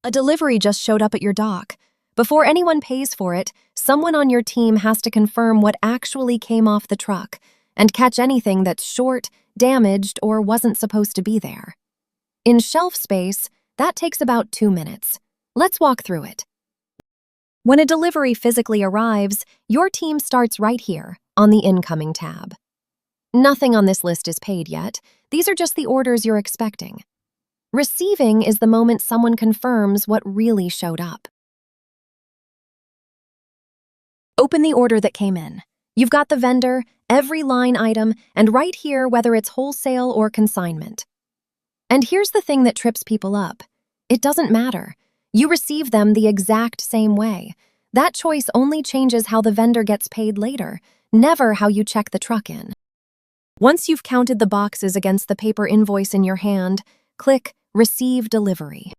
A delivery just showed up at your dock. Before anyone pays for it, someone on your team has to confirm what actually came off the truck and catch anything that's short, damaged, or wasn't supposed to be there. In ShelfSpace, that takes about 2 minutes. Let's walk through it. When a delivery physically arrives, your team starts right here on the Incoming tab. Nothing on this list is paid yet. These are just the orders you're expecting. Receiving is the moment someone confirms what really showed up. Open the order that came in. You've got the vendor, every line item, and right here whether it's wholesale or consignment. And here's the thing that trips people up. It doesn't matter. You receive them the exact same way. That choice only changes how the vendor gets paid later, never how you check the truck in. Once you've counted the boxes against the paper invoice in your hand, click Receive Delivery.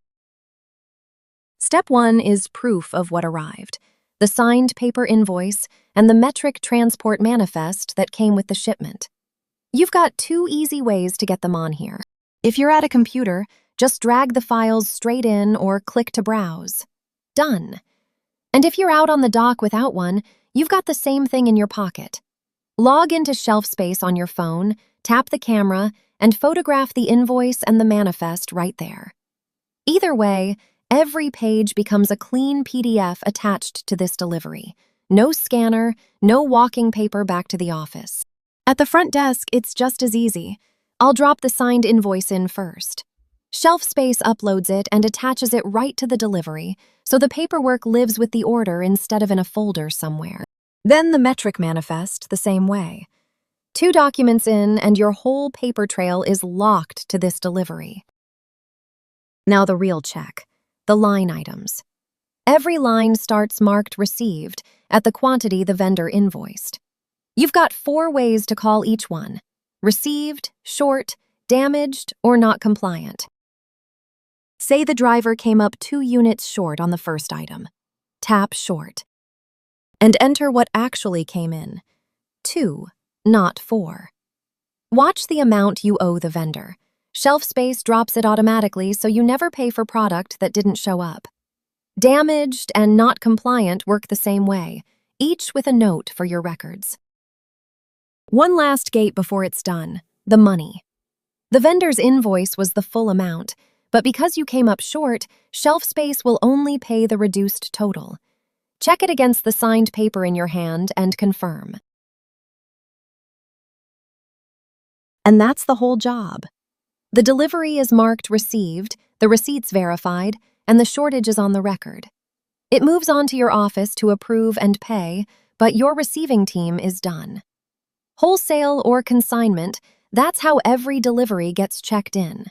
Step 1 is proof of what arrived. The signed paper invoice, and the Metrc transport manifest that came with the shipment. You've got 2 easy ways to get them on here. If you're at a computer, just drag the files straight in or click to browse. Done. And if you're out on the dock without one, you've got the same thing in your pocket. Log into ShelfSpace on your phone, tap the camera, and photograph the invoice and the manifest right there. Either way, every page becomes a clean PDF attached to this delivery. No scanner, no walking paper back to the office. At the front desk, it's just as easy. I'll drop the signed invoice in first. ShelfSpace uploads it and attaches it right to the delivery, so the paperwork lives with the order instead of in a folder somewhere. Then the Metrc manifest the same way. 2 documents in and your whole paper trail is locked to this delivery. Now the real check. The line items. Every line starts marked Received at the quantity the vendor invoiced. You've got 4 ways to call each one: received, short, damaged, or not compliant. Say the driver came up 2 units short on the first item. Tap Short. And enter what actually came in. 2, not 4. Watch the amount you owe the vendor. ShelfSpace drops it automatically so you never pay for product that didn't show up. Damaged and not compliant work the same way, each with a note for your records. One last gate before it's done: the money. The vendor's invoice was the full amount, but because you came up short, ShelfSpace will only pay the reduced total. Check it against the signed paper in your hand and confirm. And that's the whole job. The delivery is marked Received, the receipt's verified, and the shortage is on the record. It moves on to your office to approve and pay, but your receiving team is done. Wholesale or consignment, that's how every delivery gets checked in.